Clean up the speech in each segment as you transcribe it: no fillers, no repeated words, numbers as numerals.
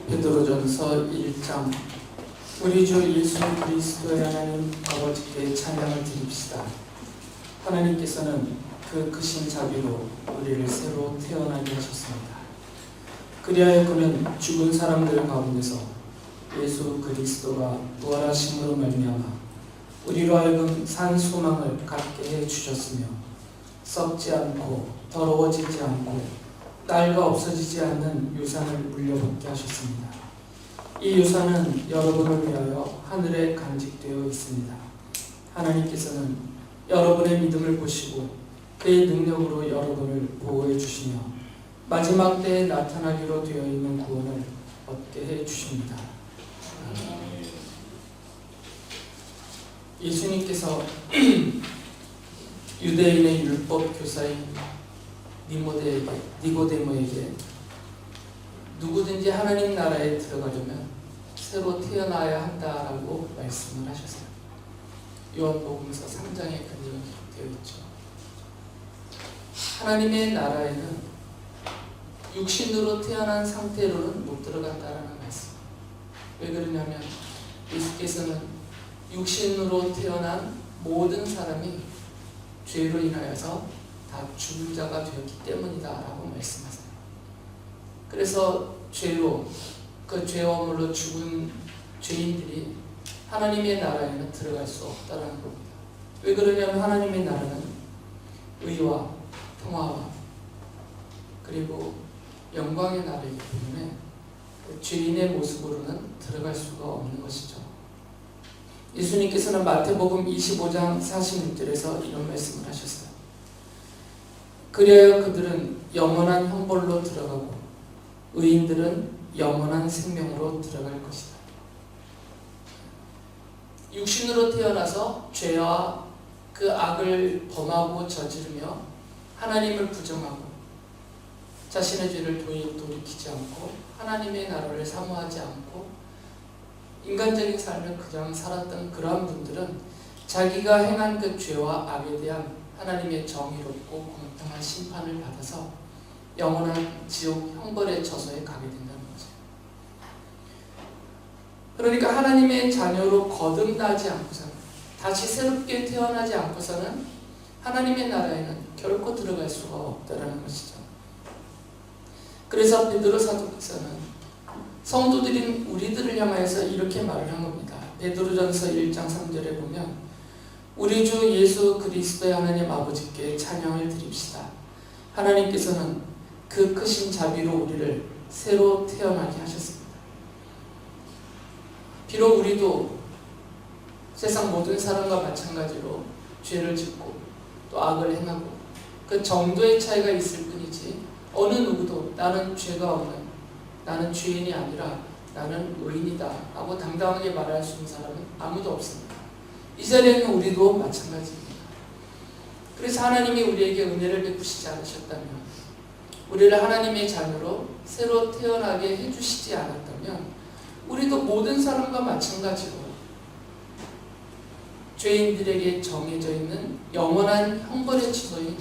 베드로전서 1장. 우리 주 예수 그리스도의 하나님 아버지께 찬양을 드립시다. 하나님께서는 그 크신 자비로 우리를 새로 태어나게 하셨습니다. 그리하여 그는 죽은 사람들 가운데서 예수 그리스도가 부활하심으로 말미암아 우리로 하여금 산 소망을 갖게 해 주셨으며, 썩지 않고 더러워지지 않고 딸과 없어지지 않는 유산을 물려받게 하셨습니다. 이 유산은 여러분을 위하여 하늘에 간직되어 있습니다. 하나님께서는 여러분의 믿음을 보시고 그의 능력으로 여러분을 보호해 주시며 마지막 때에 나타나기로 되어 있는 구원을 얻게 해 주십니다. 예수님께서 유대인의 율법 교사인 니고데모에게 누구든지 하나님 나라에 들어가려면 새로 태어나야 한다라고 말씀을 하셨어요. 요한복음서 3장에 그 내용이 되어 있죠. 하나님의 나라에는 육신으로 태어난 상태로는 못 들어간다라는 말씀. 왜 그러냐면 예수께서는 육신으로 태어난 모든 사람이 죄로 인하여서 다 죽은 자가 되었기 때문이다 라고 말씀하세요. 그래서 죄로, 그 죄와물로 죽은 죄인들이 하나님의 나라에는 들어갈 수 없다라는 겁니다. 왜 그러냐면 하나님의 나라는 의와 평화와 그리고 영광의 나라이기 때문에 그 죄인의 모습으로는 들어갈 수가 없는 것이죠. 예수님께서는 마태복음 25장 46절에서 이런 말씀을 하셨어요. 그리하여 그들은 영원한 형벌로 들어가고 의인들은 영원한 생명으로 들어갈 것이다. 육신으로 태어나서 죄와 그 악을 범하고 저지르며 하나님을 부정하고 자신의 죄를 돌이키지 않고 하나님의 나라를 사모하지 않고 인간적인 삶을 그냥 살았던 그러한 분들은 자기가 행한 그 죄와 악에 대한 하나님의 정의롭고 공평한 심판을 받아서 영원한 지옥 형벌의 처소에 가게 된다는 거죠. 그러니까 하나님의 자녀로 거듭나지 않고서는, 다시 새롭게 태어나지 않고서는 하나님의 나라에는 결코 들어갈 수가 없다는 것이죠. 그래서 베드로 사도께서는 성도들인 우리들을 향하여서 이렇게 말을 한 겁니다. 베드로전서 1장 3절에 보면 우리 주 예수 그리스도의 하나님 아버지께 찬양을 드립시다. 하나님께서는 그 크신 자비로 우리를 새로 태어나게 하셨습니다. 비록 우리도 세상 모든 사람과 마찬가지로 죄를 짓고 또 악을 행하고 그 정도의 차이가 있을 뿐이지 어느 누구도 나는 죄가 없는, 나는 죄인이 아니라 나는 의인이다 하고 당당하게 말할 수 있는 사람은 아무도 없습니다. 이 자리에는 우리도 마찬가지입니다. 그래서 하나님이 우리에게 은혜를 베푸시지 않으셨다면, 우리를 하나님의 자녀로 새로 태어나게 해주시지 않았다면 우리도 모든 사람과 마찬가지로 죄인들에게 정해져 있는 영원한 형벌의 처소인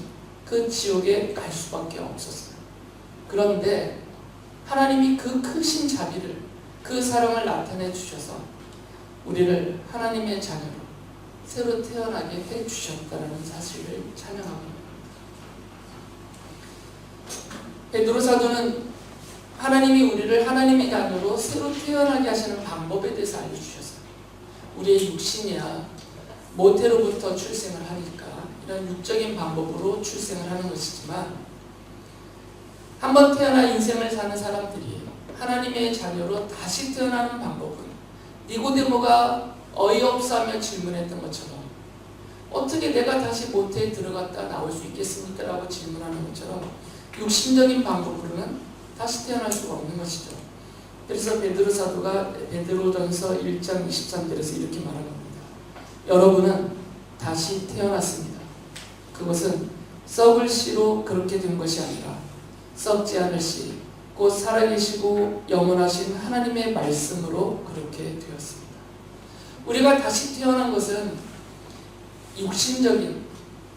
그 지옥에 갈 수밖에 없었어요. 그런데 하나님이 그 크신 자비를, 그 사랑을 나타내 주셔서 우리를 하나님의 자녀로 새로 태어나게 해주셨다는 사실을 찬양합니다. 베드로 사도는 하나님이 우리를 하나님의 자녀로 새로 태어나게 하시는 방법에 대해서 알려주셨어요. 우리의 육신이야 모태로부터 출생을 하니까 이런 육적인 방법으로 출생을 하는 것이지만, 한번 태어나 인생을 사는 사람들이 하나님의 자녀로 다시 태어나는 방법은 니고데모가 어이없어하며 질문했던 것처럼, 어떻게 내가 다시 모태에 들어갔다 나올 수 있겠습니까? 라고 질문하는 것처럼 육신적인 방법으로는 다시 태어날 수가 없는 것이죠. 그래서 베드로 사도가 베드로전서 1장 23절에서 이렇게 말합니다. 여러분은 다시 태어났습니다. 그것은 썩을 씨로 그렇게 된 것이 아니라 썩지 않을 씨, 곧 살아계시고 영원하신 하나님의 말씀으로 그렇게 되었습니다. 우리가 다시 태어난 것은 육신적인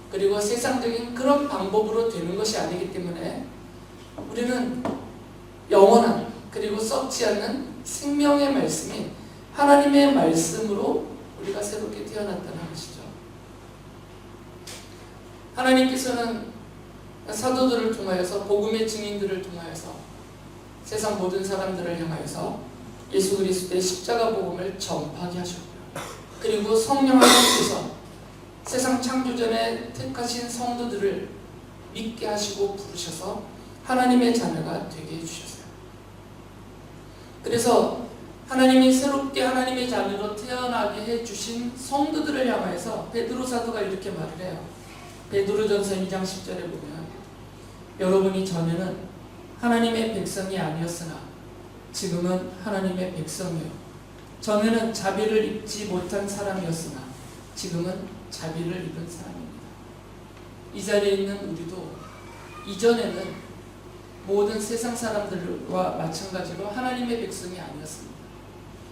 그리고 세상적인 그런 방법으로 되는 것이 아니기 때문에 우리는 영원한 그리고 썩지 않는 생명의 말씀인 하나님의 말씀으로 우리가 새롭게 태어났다는 것이죠. 하나님께서는 사도들을 통하여서 복음의 증인들을 통하여서 세상 모든 사람들을 향하여서 예수 그리스도의 십자가 복음을 전파하게 하셨고요. 그리고 성령 하나님께서 세상 창조 전에 택하신 성도들을 믿게 하시고 부르셔서 하나님의 자녀가 되게 해주셨어요. 그래서 하나님이 새롭게 하나님의 자녀로 태어나게 해주신 성도들을 향하여서 베드로 사도가 이렇게 말을 해요. 베드로전서 2장 10절에 보면 여러분이 전에는 하나님의 백성이 아니었으나 지금은 하나님의 백성이요 전에는 자비를 입지 못한 사람이었으나 지금은 자비를 입은 사람입니다. 이 자리에 있는 우리도 이전에는 모든 세상 사람들과 마찬가지로 하나님의 백성이 아니었습니다.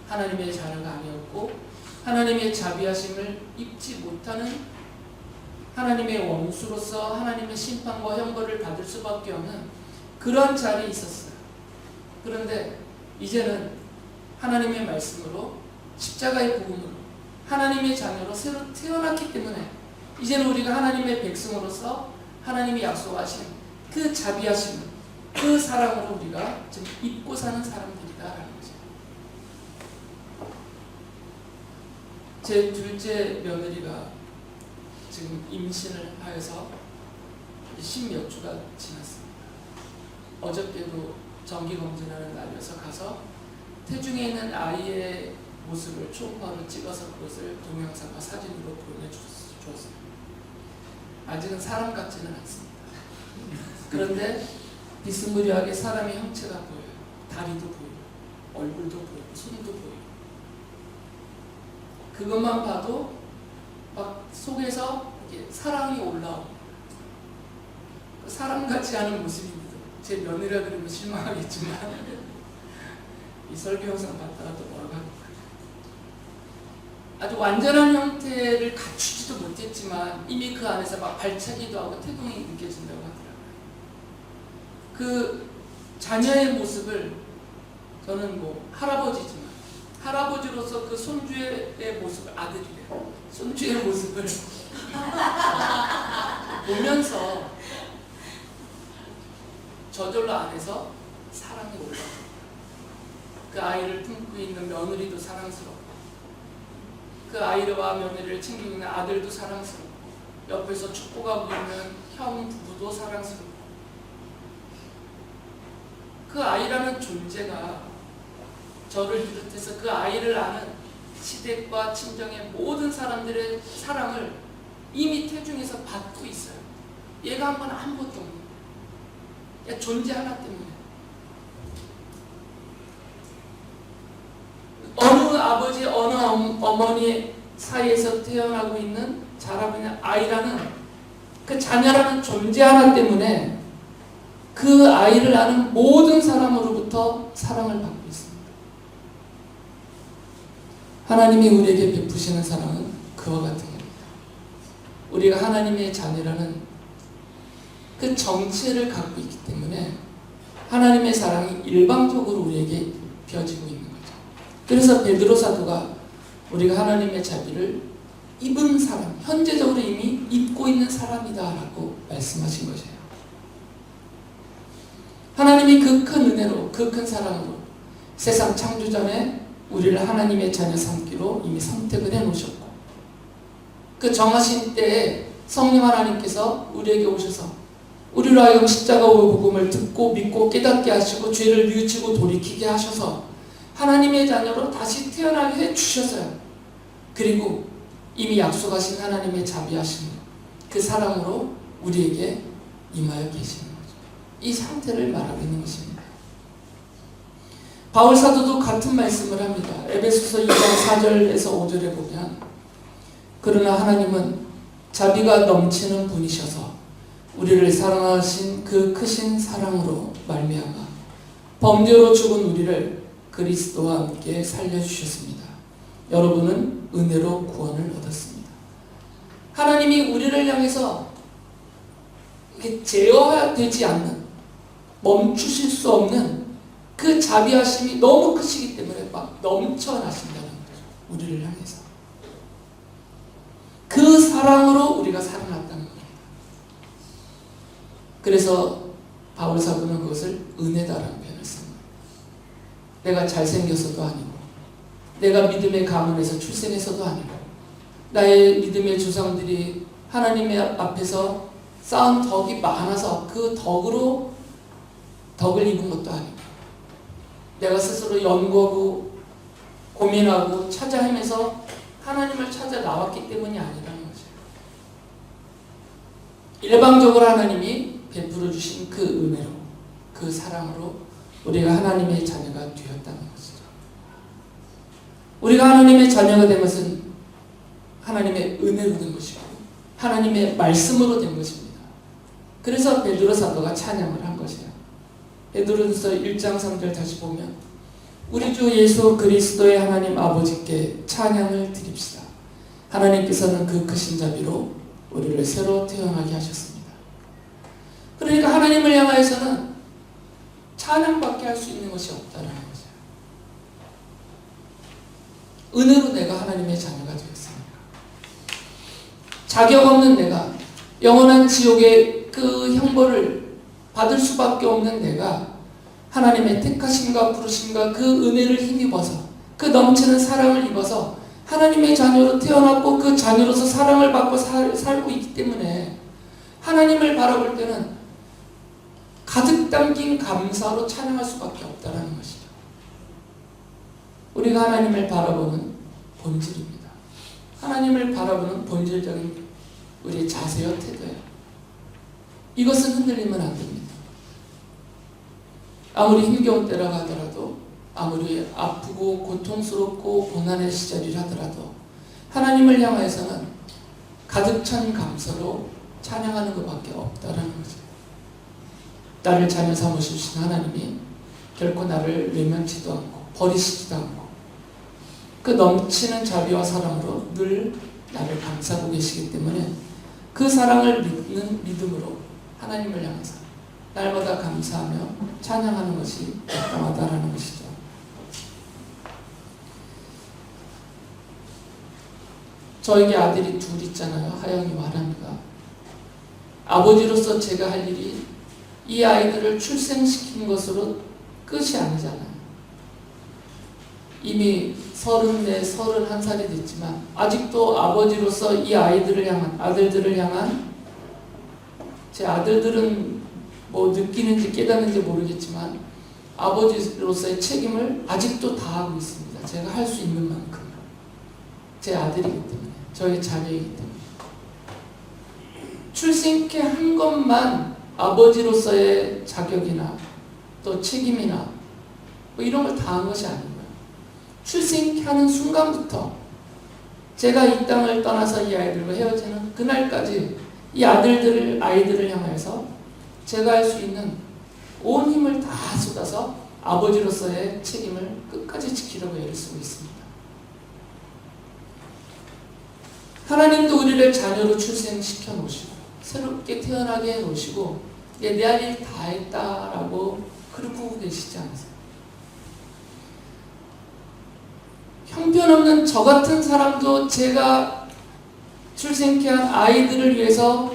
하나님의 자녀가 아니었고 하나님의 자비하심을 입지 못하는 하나님의 원수로서 하나님의 심판과 형벌을 받을 수밖에 없는 그러한 자리에 있었어요. 그런데 이제는 하나님의 말씀으로 십자가의 복음으로 하나님의 자녀로 새로 태어났기 때문에 이제는 우리가 하나님의 백성으로서 하나님이 약속하신 그 자비하심, 그 사랑으로 우리가 지금 입고 사는 사람들이다라는 거죠. 제 둘째 며느리가 지금 임신을 하여서 10몇 주가 지났습니다. 어저께도 정기검진하는 날이어서 가서 태중에 있는 아이의 모습을 초음파로 찍어서 그것을 동영상과 사진으로 보내주었어요. 아직은 사람 같지는 않습니다. 그런데 비스무리하게 사람의 형체가 보여요. 다리도 보여요. 얼굴도 보여요. 손도 보여요. 그것만 봐도 막 속에서 이렇게 사랑이 올라옵니다. 사람 같지 않은 모습입니다. 제 며느리라 그러면 실망하겠지만 이 설교 영상 봤다가 또 뭐라고 합니다. 아주 완전한 형태를 갖추지도 못했지만 이미 그 안에서 막 발차기도 하고 태동이 느껴진다고 하더라고요. 그 자녀의 모습을 저는 뭐 할아버지지만 할아버지로서 그 손주의 모습을 아들이래요. 손주의 모습을 보면서 저절로 안에서 사랑이 올라옵니다. 그 아이를 품고 있는 며느리도 사랑스럽고 그 아이와 며느리를 챙기고 있는 아들도 사랑스럽고 옆에서 축복하고 있는 형 부부도 사랑스럽고 그 아이라는 존재가 저를 비롯해서 그 아이를 아는 시댁과 친정의 모든 사람들의 사랑을 이미 태중에서 받고 있어요. 얘가 한 건 아무것도 없는 거예요. 존재 하나 때문에. 어느 아버지, 어느 어머니 사이에서 태어나고 있는 자라고 있는 아이라는 그 자녀라는 존재 하나 때문에 그 아이를 아는 모든 사람으로부터 사랑을 받고 있습니다. 하나님이 우리에게 베푸시는 사랑은 그와 같은 겁니다. 우리가 하나님의 자녀라는 그 정체를 갖고 있기 때문에 하나님의 사랑이 일방적으로 우리에게 펴지고 있는 거죠. 그래서 베드로 사도가 우리가 하나님의 자비를 입은 사람, 현재적으로 이미 입고 있는 사람이다라고 말씀하신 것이에요. 하나님이 그 큰 은혜로, 그 큰 사랑으로 세상 창조 전에 우리를 하나님의 자녀 삼기로 이미 선택을 해놓으셨고 그 정하신 때에 성령 하나님께서 우리에게 오셔서 우리로 하여금 십자가 복음을 듣고 믿고 깨닫게 하시고 죄를 뉘우치고 돌이키게 하셔서 하나님의 자녀로 다시 태어나게 해주셨어요. 그리고 이미 약속하신 하나님의 자비하심 그 사랑으로 우리에게 임하여 계시는 거죠. 이 상태를 말하고 있는 것입니다. 바울 사도도 같은 말씀을 합니다. 에베소서 2장 4절에서 5절에 보면 그러나 하나님은 자비가 넘치는 분이셔서 우리를 사랑하신 그 크신 사랑으로 말미암아 범죄로 죽은 우리를 그리스도와 함께 살려주셨습니다. 여러분은 은혜로 구원을 얻었습니다. 하나님이 우리를 향해서 이렇게 제어되지 않는 멈추실 수 없는 그 그 자비하심이 너무 크시기 때문에 막 넘쳐나신다는 거죠. 우리를 향해서. 그 사랑으로 우리가 살아났다는 겁니다. 그래서 바울 사도는 그것을 은혜다라는 표현을 씁니다. 내가 잘생겨서도 아니고, 내가 믿음의 가문에서 출생해서도 아니고, 나의 믿음의 조상들이 하나님의 앞에서 쌓은 덕이 많아서 그 덕으로 덕을 입은 것도 아니고, 내가 스스로 연구하고 고민하고 찾아 헤매서 하나님을 찾아 나왔기 때문이 아니라는 거죠. 일방적으로 하나님이 베풀어 주신 그 은혜로, 그 사랑으로 우리가 하나님의 자녀가 되었다는 것이죠. 우리가 하나님의 자녀가 된 것은 하나님의 은혜로 된 것이고 하나님의 말씀으로 된 것입니다. 그래서 베드로 사도가 찬양을 한 것이에요. 베드로전서 1장 3절 다시 보면 우리 주 예수 그리스도의 하나님 아버지께 찬양을 드립시다. 하나님께서는 그 크신 자비로 우리를 새로 태어나게 하셨습니다. 그러니까 하나님을 향하여서는 찬양밖에 할 수 있는 것이 없다는 거죠. 은혜로 내가 하나님의 자녀가 되었습니다. 자격 없는 내가, 영원한 지옥의 그 형벌을 받을 수밖에 없는 내가 하나님의 택하심과 부르심과 그 은혜를 힘입어서 그 넘치는 사랑을 입어서 하나님의 자녀로 태어났고 그 자녀로서 사랑을 받고 살고 있기 때문에 하나님을 바라볼 때는 가득 담긴 감사로 찬양할 수밖에 없다는 것이죠. 우리가 하나님을 바라보는 본질입니다. 하나님을 바라보는 본질적인 우리의 자세와 태도예요. 이것은 흔들리면 안 됩니다. 아무리 힘겨운 때라고 하더라도, 아무리 아프고 고통스럽고 고난의 시절이라 하더라도 하나님을 향해서는 가득 찬 감사로 찬양하는 것밖에 없다는 거죠. 나를 자녀 삼으신 하나님이 결코 나를 외면치도 않고 버리시지도 않고 그 넘치는 자비와 사랑으로 늘 나를 감싸고 계시기 때문에 그 사랑을 믿는 믿음으로 하나님을 향해서 날마다 감사하며 찬양하는 것이 마땅하다라는 것이죠. 저에게 아들이 둘 있잖아요. 하영이와 하람이가. 아버지로서 제가 할 일이 이 아이들을 출생시킨 것으로 끝이 아니잖아요. 이미 34, 31살이 됐지만 아직도 아버지로서 이 아이들을 향한, 아들들을 향한, 제 아들들은 뭐 느끼는지 깨닫는지 모르겠지만 아버지로서의 책임을 아직도 다하고 있습니다. 제가 할 수 있는 만큼. 제 아들이기 때문에, 저의 자녀이기 때문에. 출생케 한 것만 아버지로서의 자격이나 또 책임이나 뭐 이런 걸 다한 것이 아닌 거예요. 출생케 하는 순간부터 제가 이 땅을 떠나서 이 아이들과 헤어지는 그날까지 이 아이들을 향해서 제가 할 수 있는 온 힘을 다 쏟아서 아버지로서의 책임을 끝까지 지키려고 애를 쓰고 있습니다. 하나님도 우리를 자녀로 출생시켜 놓으시고 새롭게 태어나게 해놓으시고 내 할 일 다 했다라고 그러고 계시지 않으세요? 형편없는 저 같은 사람도 제가 출생케 한 아이들을 위해서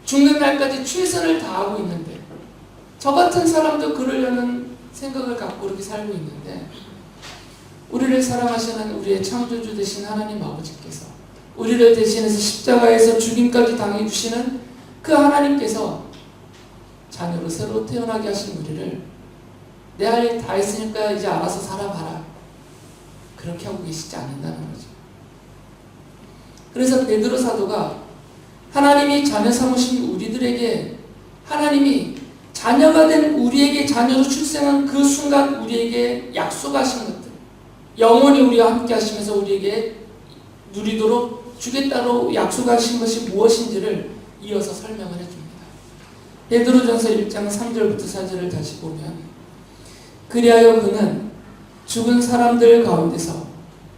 죽는 날까지 최선을 다하고 있는데, 저 같은 사람도 그러려는 생각을 갖고 그렇게 살고 있는데, 우리를 사랑하시는 우리의 창조주 되신 하나님 아버지께서 우리를 대신해서 십자가에서 죽임까지 당해주시는 그 하나님께서 자녀로 새로 태어나게 하신 우리를 내 할 일 다 했으니까 이제 알아서 살아봐라, 그렇게 하고 계시지 않는다는 거죠. 그래서 베드로 사도가 하나님이 자녀 삼으신 우리들에게, 하나님이 자녀가 된 우리에게 자녀로 출생한 그 순간 우리에게 약속하신 것들, 영원히 우리와 함께 하시면서 우리에게 누리도록 주겠다로 약속하신 것이 무엇인지를 이어서 설명을 해줍니다. 베드로전서 1장 3절부터 4절을 다시 보면, 그리하여 그는 죽은 사람들 가운데서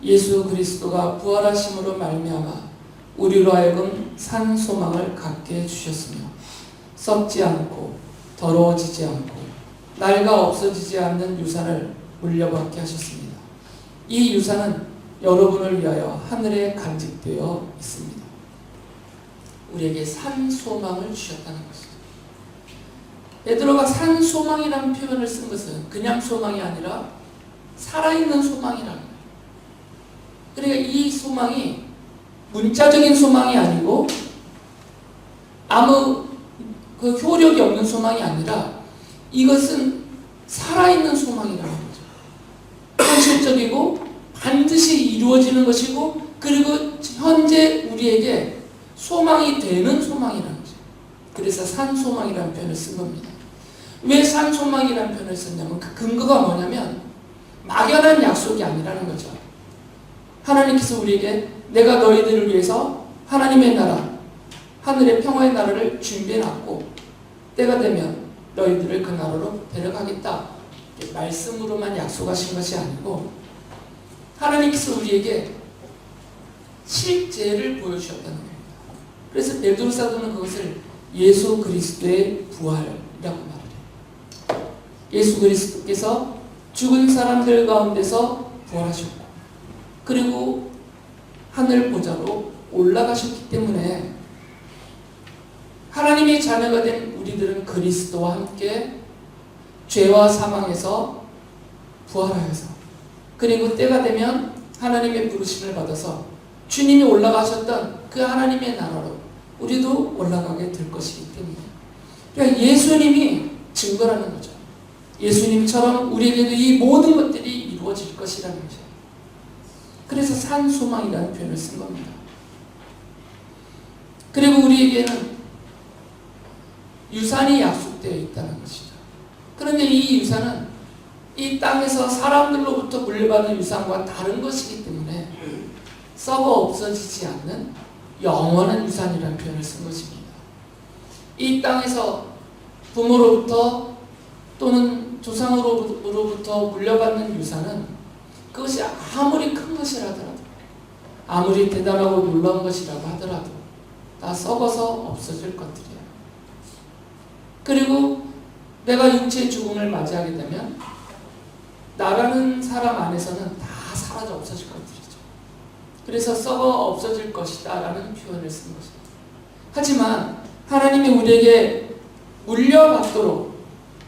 예수 그리스도가 부활하심으로 말미암아 우리로 하여금 산 소망을 갖게 해주셨으며 썩지 않고 더러워지지 않고 낡아 없어지지 않는 유산을 물려받게 하셨습니다. 이 유산은 여러분을 위하여 하늘에 간직되어 있습니다. 우리에게 산 소망을 주셨다는 것이죠. 베드로가 산 소망이라는 표현을 쓴 것은 그냥 소망이 아니라 살아있는 소망이라는 거예요. 그러니까 이 소망이 문자적인 소망이 아니고 아무 그 효력이 없는 소망이 아니라 이것은 살아있는 소망이라는 거죠. 현실적이고 반드시 이루어지는 것이고 그리고 현재 우리에게 소망이 되는 소망이라는 거죠. 그래서 산소망이라는 표현을 쓴 겁니다. 왜 산소망이라는 표현을 썼냐면 그 근거가 뭐냐면 막연한 약속이 아니라는 거죠. 하나님께서 우리에게 내가 너희들을 위해서 하나님의 나라, 하늘의 평화의 나라를 준비해놨고 때가 되면 너희들을 그 나라로 데려가겠다. 말씀으로만 약속하신 것이 아니고 하나님께서 우리에게 실제를 보여주셨다는 겁니다. 그래서 베드로 사도는 그것을 예수 그리스도의 부활이라고 말을 해요. 예수 그리스도께서 죽은 사람들 가운데서 부활하셨고 그리고 하늘 보좌로 올라가셨기 때문에 하나님의 자녀가 된 우리들은 그리스도와 함께 죄와 사망에서 부활하여서 그리고 때가 되면 하나님의 부르심을 받아서 주님이 올라가셨던 그 하나님의 나라로 우리도 올라가게 될 것이기 때문에 그러니까 예수님이 증거라는 거죠. 예수님처럼 우리에게도 이 모든 것들이 이루어질 것이라는 거죠. 그래서 산소망이라는 표현을 쓴 겁니다. 그리고 우리에게는 유산이 약속되어 있다는 것이죠. 그런데 이 유산은 이 땅에서 사람들로부터 물려받은 유산과 다른 것이기 때문에 썩어 없어지지 않는 영원한 유산이라는 표현을 쓴 것입니다. 이 땅에서 부모로부터 또는 조상으로부터 물려받는 유산은 그것이 아무리 큰 것이라 하더라도 아무리 대단하고 놀라운 것이라고 하더라도 다 썩어서 없어질 것들이에요. 그리고 내가 육체의 죽음을 맞이하게 되면 나라는 사람 안에서는 다 사라져 없어질 것들이죠. 그래서 썩어 없어질 것이다 라는 표현을 쓴 것입니다. 하지만 하나님이 우리에게 물려받도록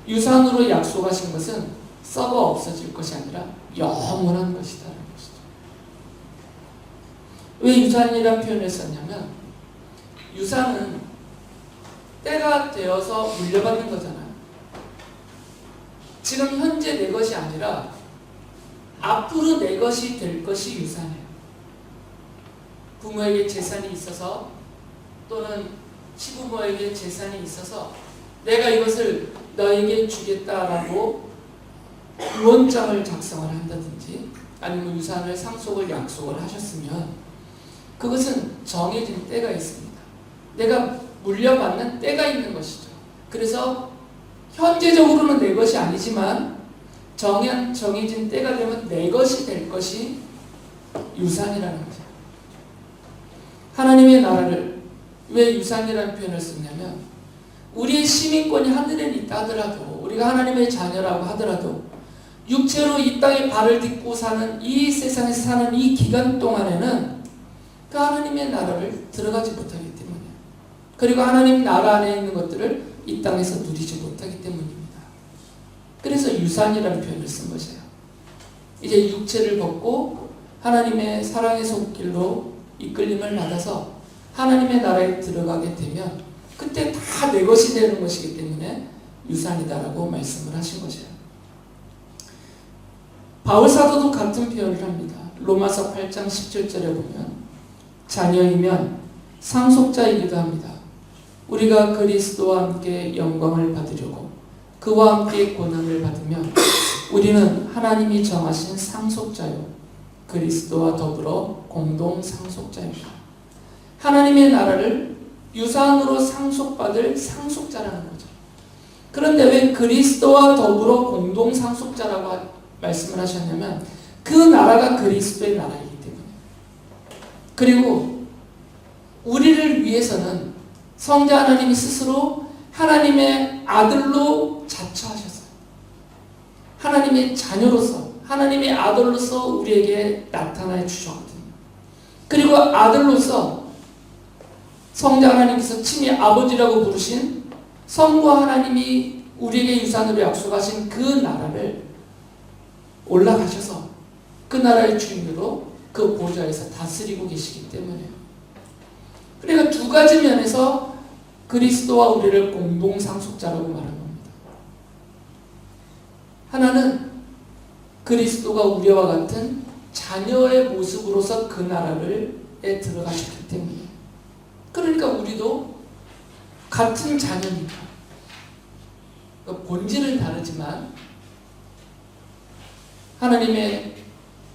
유산으로 약속하신 것은 썩어 없어질 것이 아니라 영원한 것이다라는 것이죠. 왜 유산이라는 표현을 썼냐면 유산은 때가 되어서 물려받는 거잖아요. 지금 현재 내 것이 아니라 앞으로 내 것이 될 것이 유산이에요. 부모에게 재산이 있어서 또는 시부모에게 재산이 있어서 내가 이것을 너에게 주겠다라고 유언장을 작성을 한다든지 아니면 유산을 상속을 약속을 하셨으면 그것은 정해진 때가 있습니다. 내가 물려받는 때가 있는 것이죠. 그래서 현재적으로는 내 것이 아니지만 정해진 때가 되면 내 것이 될 것이 유산이라는 거죠. 하나님의 나라를 왜 유산이라는 표현을 썼냐면 우리의 시민권이 하늘에 있다 하더라도 우리가 하나님의 자녀라고 하더라도 육체로 이 땅에 발을 딛고 사는 이 세상에서 사는 이 기간 동안에는 그 하나님의 나라를 들어가지 못하기 때문에 그리고 하나님 나라 안에 있는 것들을 이 땅에서 누리지 못하기 때문입니다. 그래서 유산이라는 표현을 쓴 것이에요. 이제 육체를 벗고 하나님의 사랑의 손길로 이끌림을 받아서 하나님의 나라에 들어가게 되면 그때 다 내 것이 되는 것이기 때문에 유산이다라고 말씀을 하신 것이에요. 바울 사도도 같은 표현을 합니다. 로마서 8장 17절에 보면 자녀이면 상속자이기도 합니다. 우리가 그리스도와 함께 영광을 받으려고 그와 함께 고난을 받으면 우리는 하나님이 정하신 상속자요 그리스도와 더불어 공동 상속자입니다. 하나님의 나라를 유산으로 상속받을 상속자라는 거죠. 그런데 왜 그리스도와 더불어 공동 상속자라고 말씀을 하셨냐면 그 나라가 그리스도의 나라이기 때문에 그리고 우리를 위해서는 성자 하나님이 스스로 하나님의 아들로 자처하셨어요. 하나님의 자녀로서 하나님의 아들로서 우리에게 나타나 주셨거든요. 그리고 아들로서 성자 하나님께서 친히 아버지라고 부르신 성부 하나님이 우리에게 유산으로 약속하신 그 나라를 올라가셔서 그 나라의 주인으로 그 보좌에서 다스리고 계시기 때문에요. 그러니까 두 가지 면에서 그리스도와 우리를 공동 상속자라고 말하는 겁니다. 하나는 그리스도가 우리와 같은 자녀의 모습으로서 그 나라에 들어가셨기 때문에, 그러니까 우리도 같은 자녀니까, 본질은 다르지만 하나님의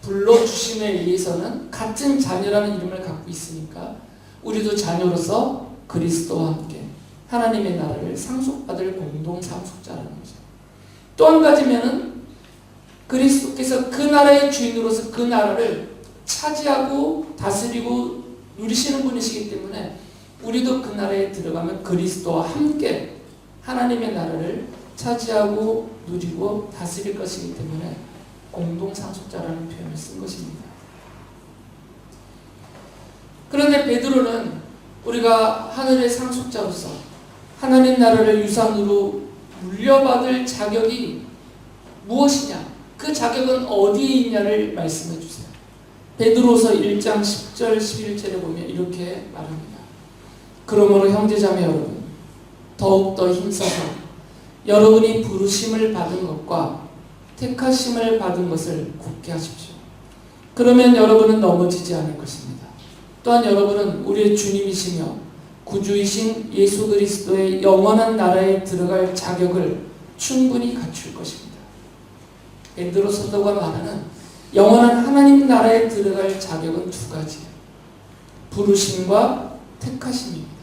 불러주심에 의해서는 같은 자녀라는 이름을 갖고 있으니까 우리도 자녀로서 그리스도와 함께 하나님의 나라를 상속받을 공동 상속자라는 거죠. 또 한 가지면은 그리스도께서 그 나라의 주인으로서 그 나라를 차지하고 다스리고 누리시는 분이시기 때문에 우리도 그 나라에 들어가면 그리스도와 함께 하나님의 나라를 차지하고 누리고 다스릴 것이기 때문에 공동 상속자라는 표현을 쓴 것입니다. 그런데 베드로는 우리가 하늘의 상속자로서 하나님 나라를 유산으로 물려받을 자격이 무엇이냐, 그 자격은 어디에 있냐를 말씀해 주세요. 베드로서 1장 10절 11절에 보면 이렇게 말합니다. 그러므로 형제자매 여러분, 더욱더 힘써서 여러분이 부르심을 받은 것과 택하심을 받은 것을 굳게 하십시오. 그러면 여러분은 넘어지지 않을 것입니다. 또한 여러분은 우리의 주님이시며 구주이신 예수 그리스도의 영원한 나라에 들어갈 자격을 충분히 갖출 것입니다. 베드로 사도가 말하는 영원한 하나님 나라에 들어갈 자격은 두 가지예요. 부르심과 택하심입니다.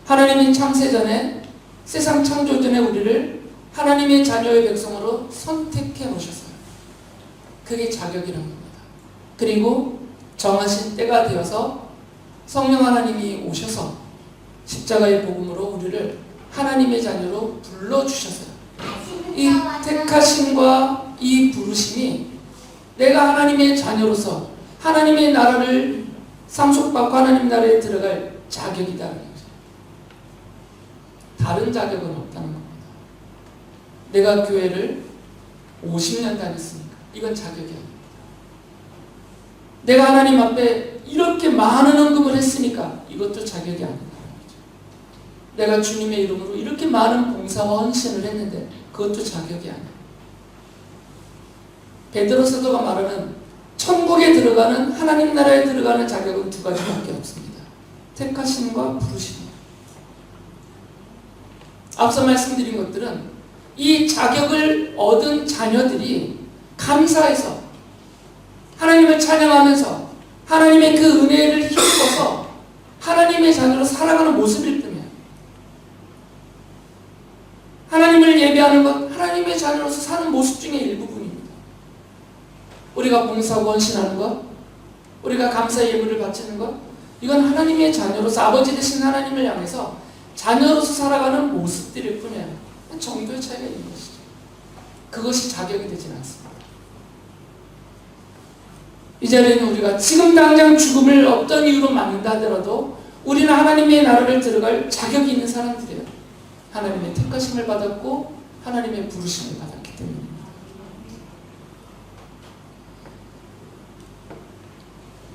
하나님이 창세 전에, 세상 창조 전에 우리를 하나님의 자녀의 백성으로 선택해 놓으셨어요. 그게 자격이라는 겁니다. 그리고 정하신 때가 되어서 성령 하나님이 오셔서 십자가의 복음으로 우리를 하나님의 자녀로 불러주셨어요. 이 택하심과 이 부르심이 내가 하나님의 자녀로서 하나님의 나라를 상속받고 하나님 나라에 들어갈 자격이다는 거죠. 다른 자격은 없다는 겁니다. 내가 교회를 50년 다녔으니까 이건 자격이 아닙니다. 내가 하나님 앞에 이렇게 많은 헌금을 했으니까 이것도 자격이 아니다는 거죠. 내가 주님의 이름으로 이렇게 많은 봉사와 헌신을 했는데 그것도 자격이 아니에요. 베드로 사도가 말하는 천국에 들어가는, 하나님 나라에 들어가는 자격은 두 가지밖에 없습니다. 택하심과 부르심입니다. 앞서 말씀드린 것들은 이 자격을 얻은 자녀들이 감사해서 하나님을 찬양하면서 하나님의 그 은혜를 힘입어서 하나님의 자녀로 살아가는 모습일 뿐이에요. 하나님을 예배하는 것, 하나님의 자녀로서 사는 모습 중에 일부분입니다. 우리가 봉사하고 헌신하는 것, 우리가 감사 예물을 바치는 것, 이건 하나님의 자녀로서 아버지 되신 하나님을 향해서 자녀로서 살아가는 모습들일 뿐이에요. 정도의 차이가 있는 것이죠. 그것이 자격이 되진 않습니다. 이 자리에는 우리가 지금 당장 죽음을 어떤 이유로 맞는다 하더라도 우리는 하나님의 나라를 들어갈 자격이 있는 사람들이에요. 하나님의 택하심을 받았고 하나님의 부르심을 받았기 때문입니다.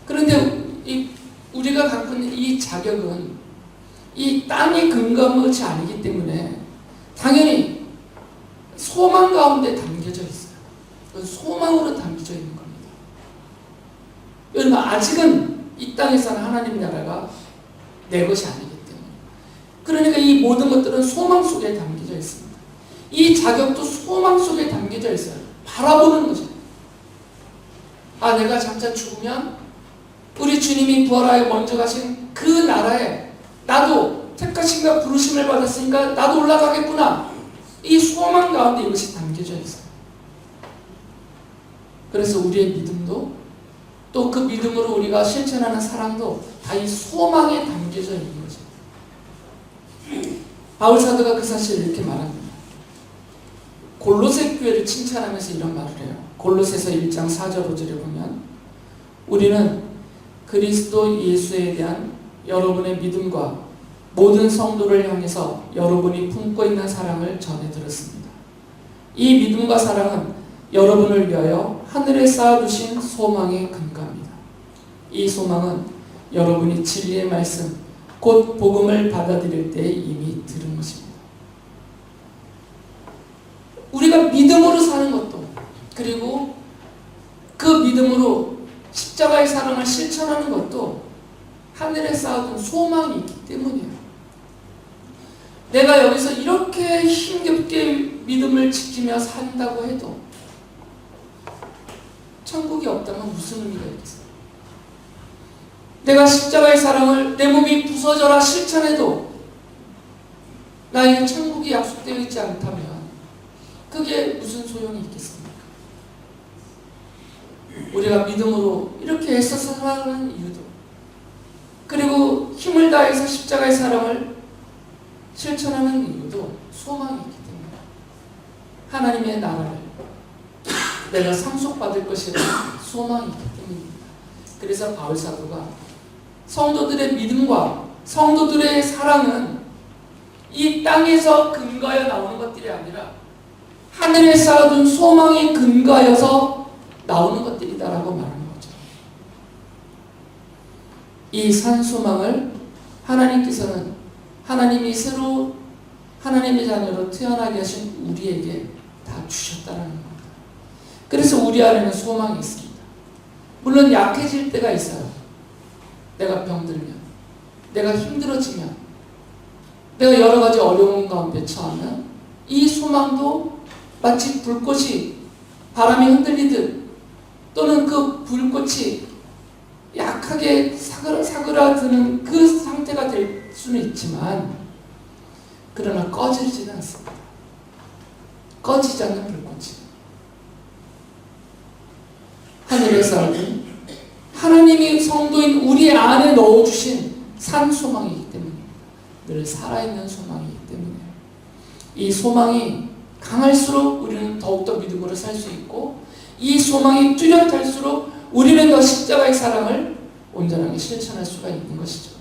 그런데 우리가 갖고 있는 이 자격은 이 땅의 근거한 것이 아니기 때문에 당연히 소망 가운데 담겨져 있어요. 소망으로 담겨져 있는 겁니다. 여러분, 아직은 이 땅에서는 하나님 나라가 내 것이 아니기 때문에, 그러니까 이 모든 것들은 소망 속에 담겨져 있습니다. 이 자격도 소망 속에 담겨져 있어요. 바라보는 거죠. 아, 내가 장차 죽으면 우리 주님이 부활하여 먼저 가신 그 나라에 나도 택하심과 부르심을 받았으니까 나도 올라가겠구나. 이 소망 가운데 이것이 담겨져 있어요. 그래서 우리의 믿음도 또 그 믿음으로 우리가 실천하는 사랑도 다 이 소망에 담겨져 있는 거죠. 바울 사도가 그 사실을 이렇게 말합니다. 골로새 교회를 칭찬하면서 이런 말을 해요. 골로새서 1장 4절 5절에 보면 우리는 그리스도 예수에 대한 여러분의 믿음과 모든 성도를 향해서 여러분이 품고 있는 사랑을 전해 들었습니다. 이 믿음과 사랑은 여러분을 위하여 하늘에 쌓아두신 소망의 근거입니다. 이 소망은 여러분이 진리의 말씀, 곧 복음을 받아들일 때 이미 들은 것입니다. 우리가 믿음으로 사는 것도, 그리고 그 믿음으로 십자가의 사랑을 실천하는 것도 하늘에 쌓아둔 소망이 있기 때문이에요. 내가 여기서 이렇게 힘겹게 믿음을 지키며 산다고 해도 천국이 없다면 무슨 의미가 있겠어요? 내가 십자가의 사랑을 내 몸이 부서져라 실천해도 나에게 천국이 약속되어 있지 않다면 그게 무슨 소용이 있겠습니까? 우리가 믿음으로 이렇게 애써서 살아가는 이유도, 그리고 힘을 다해서 십자가의 사랑을 실천하는 이유도 소망이 있기 때문에 하나님의 나라를 내가 상속받을 것이라는 소망이 있기 때문입니다. 그래서 바울 사도가 성도들의 믿음과 성도들의 사랑은 이 땅에서 근거하여 나오는 것들이 아니라 하늘에 쌓아둔 소망이 근거하여서 나오는 것들이다라고 말하는 거죠. 이 산 소망을 하나님께서는 하나님이 새로 하나님의 자녀로 태어나게 하신 우리에게 다 주셨다는 겁니다. 그래서 우리 안에는 소망이 있습니다. 물론 약해질 때가 있어요. 내가 병들면, 내가 힘들어지면, 내가 여러 가지 어려운 가운데 처하면 이 소망도 마치 불꽃이 바람이 흔들리듯 또는 그 불꽃이 약하게 사그라드는 그 상태가 될 수는 있지만 그러나 꺼지지는 않습니다. 꺼지지 않는 불꽃이 하늘에 쌓아둔 하나님이 성도인 우리 안에 넣어주신 산 소망이기 때문입니다. 늘 살아있는 소망이기 때문에 이 소망이 강할수록 우리는 더욱더 믿음으로 살 수 있고 이 소망이 뚜렷할수록 우리는 더 십자가의 사랑을 온전하게 실천할 수가 있는 것이죠.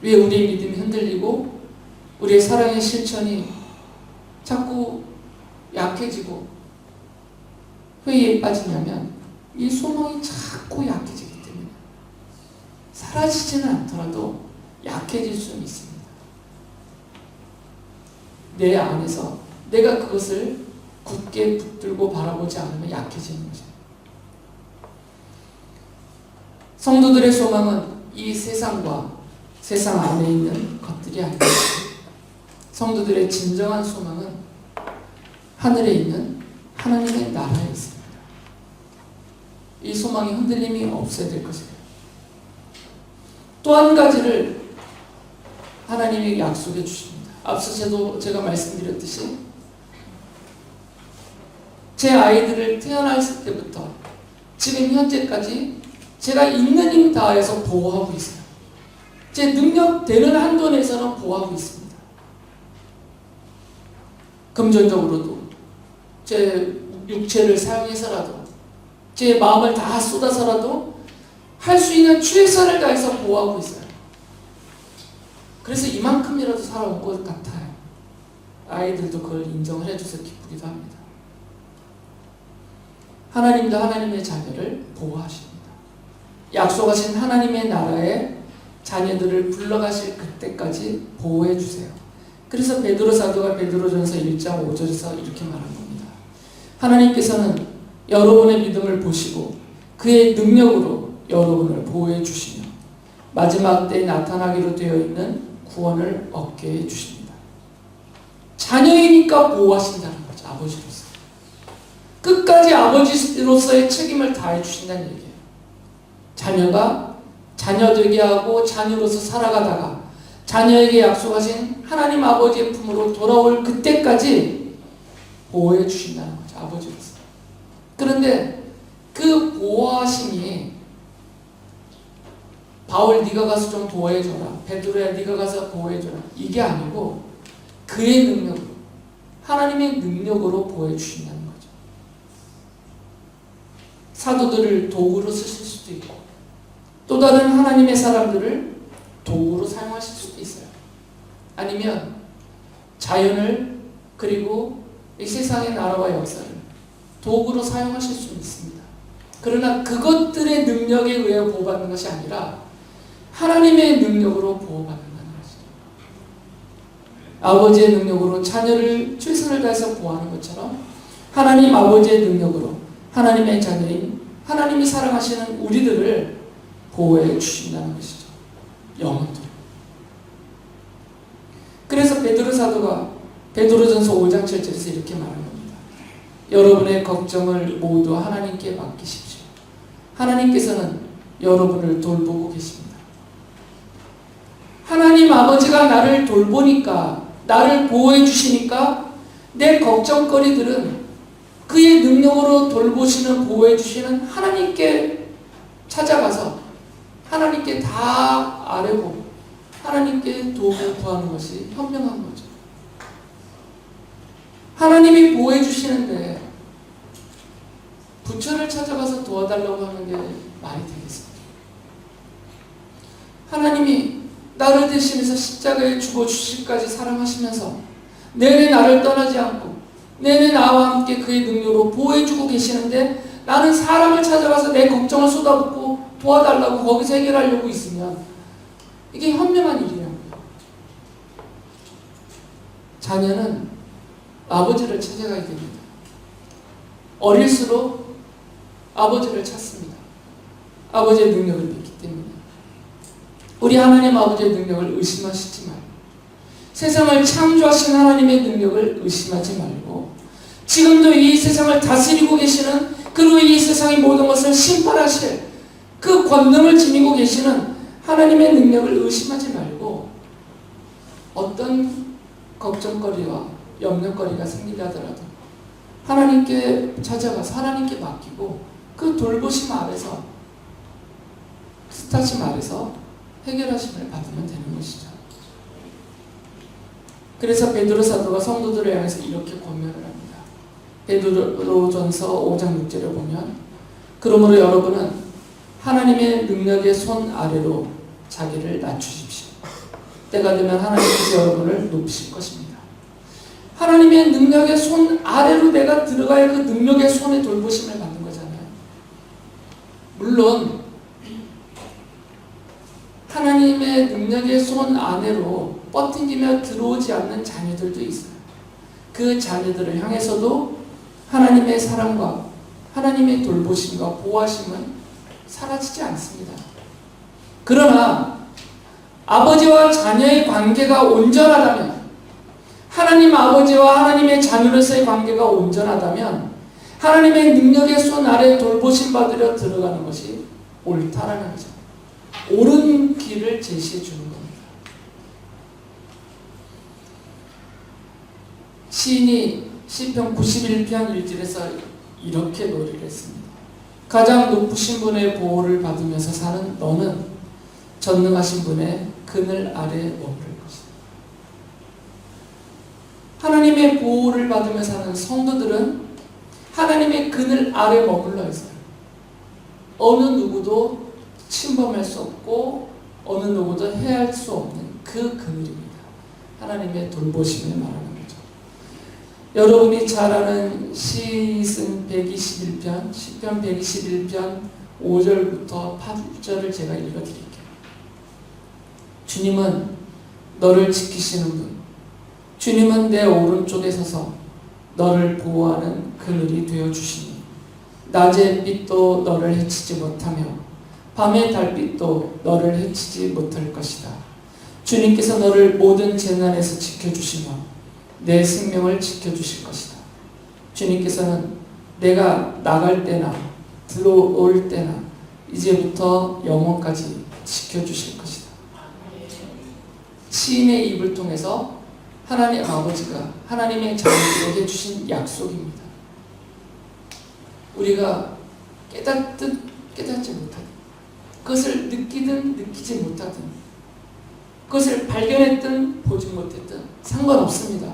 왜 우리의 믿음이 흔들리고 우리의 사랑의 실천이 자꾸 약해지고 회의에 빠지냐면 이 소망이 자꾸 약해지기 때문에 사라지지는 않더라도 약해질 수는 있습니다. 내 안에서 내가 그것을 굳게 붙들고 바라보지 않으면 약해지는 거죠. 성도들의 소망은 이 세상과 세상 안에 있는 것들이 아닙니다. 성도들의 진정한 소망은 하늘에 있는 하나님의 나라에 있습니다. 이 소망이 흔들림이 없어야 될 것이에요. 또 한 가지를 하나님이 약속해 주십니다. 앞서 제가 말씀드렸듯이 제 아이들을 태어났을 때부터 지금 현재까지 제가 있는 힘 다해서 보호하고 있어요. 제 능력 되는 한도 내에서는 보호하고 있습니다. 금전적으로도 제 육체를 사용해서라도 제 마음을 다 쏟아서라도 할 수 있는 최선을 다해서 보호하고 있어요. 그래서 이만큼이라도 살아온 것 같아요. 아이들도 그걸 인정을 해줘서 기쁘기도 합니다. 하나님도 하나님의 자녀를 보호하십니다. 약속하신 하나님의 나라에 자녀들을 불러가실 그때까지 보호해 주세요. 그래서 베드로 사도가 베드로전서 1장 5절에서 이렇게 말한 겁니다. 하나님께서는 여러분의 믿음을 보시고 그의 능력으로 여러분을 보호해 주시며 마지막 때에 나타나기로 되어 있는 구원을 얻게 해 주십니다. 자녀이니까 보호하신다는 거죠. 아버지로서. 끝까지 아버지로서의 책임을 다해 주신다는 얘기예요. 자녀가 자녀 되게 하고 자녀로서 살아가다가 자녀에게 약속하신 하나님 아버지의 품으로 돌아올 그때까지 보호해 주신다는 거죠. 아버지로서. 그런데 그 보호하심이 바울 네가 가서 좀 보호해줘라, 베드로야 네가 가서 보호해줘라, 이게 아니고 그의 능력으로 하나님의 능력으로 보호해 주신다는 거죠. 사도들을 도구로 쓰실 수도 있고 또 다른 하나님의 사람들을 도구로 사용하실 수도 있어요. 아니면 자연을 그리고 이 세상의 나라와 역사를 도구로 사용하실 수 있습니다. 그러나 그것들의 능력에 의해 보호받는 것이 아니라 하나님의 능력으로 보호받는다는 것이죠. 아버지의 능력으로 자녀를 최선을 다해서 보호하는 것처럼 하나님 아버지의 능력으로 하나님의 자녀인 하나님이 사랑하시는 우리들을 보호해 주신다는 것이죠. 영원토록. 그래서 베드로 사도가 베드로전서 5장 7절에서 이렇게 말하는 겁니다. 여러분의 걱정을 모두 하나님께 맡기십시오. 하나님께서는 여러분을 돌보고 계십니다. 하나님 아버지가 나를 돌보니까, 나를 보호해 주시니까 내 걱정거리들은 그의 능력으로 돌보시는, 보호해 주시는 하나님께 찾아가서 하나님께 다 아뢰고 하나님께 도움을 구하는 것이 현명한 거죠. 하나님이 보호해 주시는데 부처를 찾아가서 도와달라고 하는 게 말이 되겠습니까? 하나님이 나를 대신해서 십자가에 죽어 주실까지 사랑하시면서 내내 나를 떠나지 않고 내내 나와 함께 그의 능력으로 보호해주고 계시는데 나는 사람을 찾아가서 내 걱정을 쏟아붓고 도와달라고 거기서 해결하려고 있으면 이게 현명한 일이라는 거예요. 자녀는 아버지를 찾아가야 됩니다. 어릴수록 아버지를 찾습니다. 아버지의 능력을 믿기 때문에. 우리 하나님 아버지의 능력을 의심하시지 말고 세상을 창조하신 하나님의 능력을 의심하지 말고 지금도 이 세상을 다스리고 계시는 그리고 이 세상의 모든 것을 심판하실 그 권능을 지니고 계시는 하나님의 능력을 의심하지 말고 어떤 걱정거리와 염려거리가 생긴다 하더라도 하나님께 찾아가서 하나님께 맡기고 그 돌보심 아래서 스타심 아래서 해결하심을 받으면 되는 것이죠. 그래서 베드로 사도가 성도들을 향해서 이렇게 권면을 합니다. 베드로전서 5장 6절에 보면 그러므로 여러분은 하나님의 능력의 손 아래로 자기를 낮추십시오. 때가 되면 하나님께서 여러분을 높이실 것입니다. 하나님의 능력의 손 아래로 내가 들어가야 그 능력의 손에 돌보심을 받는 거잖아요. 물론 하나님의 능력의 손 안으로 뻗팅기며 들어오지 않는 자녀들도 있어요. 그 자녀들을 향해서도 하나님의 사랑과 하나님의 돌보심과 보호하심은 사라지지 않습니다. 그러나 아버지와 자녀의 관계가 온전하다면 하나님 아버지와 하나님의 자녀로서의 관계가 온전하다면 하나님의 능력의 손 아래 돌보심 받으려 들어가는 것이 옳다라는 거죠. 옳은 길을 제시해 주는 겁니다. 시인이 시편 91편 1절에서 이렇게 노래를 했습니다. 가장 높으신 분의 보호를 받으면서 사는 너는 전능하신 분의 그늘 아래 머무를 것이다. 하나님의 보호를 받으며 사는 성도들은 하나님의 그늘 아래 머물러 있어요. 어느 누구도 침범할 수 없고 어느 누구도 해할 수 없는 그 그늘입니다. 하나님의 돌보심을 말하는 거죠. 여러분이 잘 아는 시즌 121편, 시편 121편 5절부터 8절을 제가 읽어드릴게요. 주님은 너를 지키시는 분, 주님은 내 오른쪽에 서서 너를 보호하는 그늘이 되어주시니 낮의 빛도 너를 해치지 못하며 밤의 달빛도 너를 해치지 못할 것이다. 주님께서 너를 모든 재난에서 지켜주시며 내 생명을 지켜주실 것이다. 주님께서는 내가 나갈 때나 들어올 때나 이제부터 영원까지 지켜주실 것이다. 시인의 입을 통해서 하나님 아버지가 하나님의 자녀들에게 주신 약속입니다. 우리가 깨닫든 깨닫지 못하든 그것을 느끼든 느끼지 못하든 그것을 발견했든 보지 못했든 상관없습니다.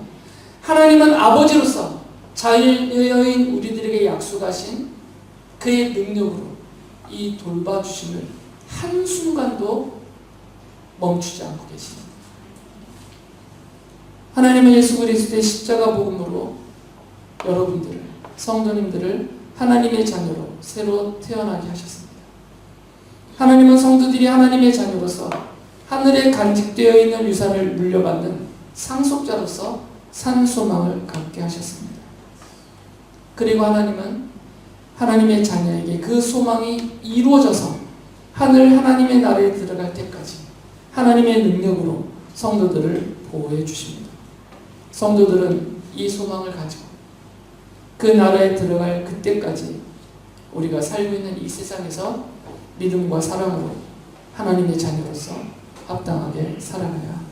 하나님은 아버지로서 자녀인 우리들에게 약속하신 그의 능력으로 이 돌봐주심을 한순간도 멈추지 않고 계십니다. 하나님은 예수 그리스도의 십자가 복음으로 여러분들을, 성도님들을 하나님의 자녀로 새로 태어나게 하셨습니다. 하나님은 성도들이 하나님의 자녀로서 하늘에 간직되어 있는 유산을 물려받는 상속자로서 산 소망을 갖게 하셨습니다. 그리고 하나님은 하나님의 자녀에게 그 소망이 이루어져서 하늘 하나님의 나라에 들어갈 때까지 하나님의 능력으로 성도들을 보호해 주십니다. 성도들은 이 소망을 가지고 그 나라에 들어갈 그때까지 우리가 살고 있는 이 세상에서 믿음과 사랑으로 하나님의 자녀로서 합당하게 살아가야 합니다.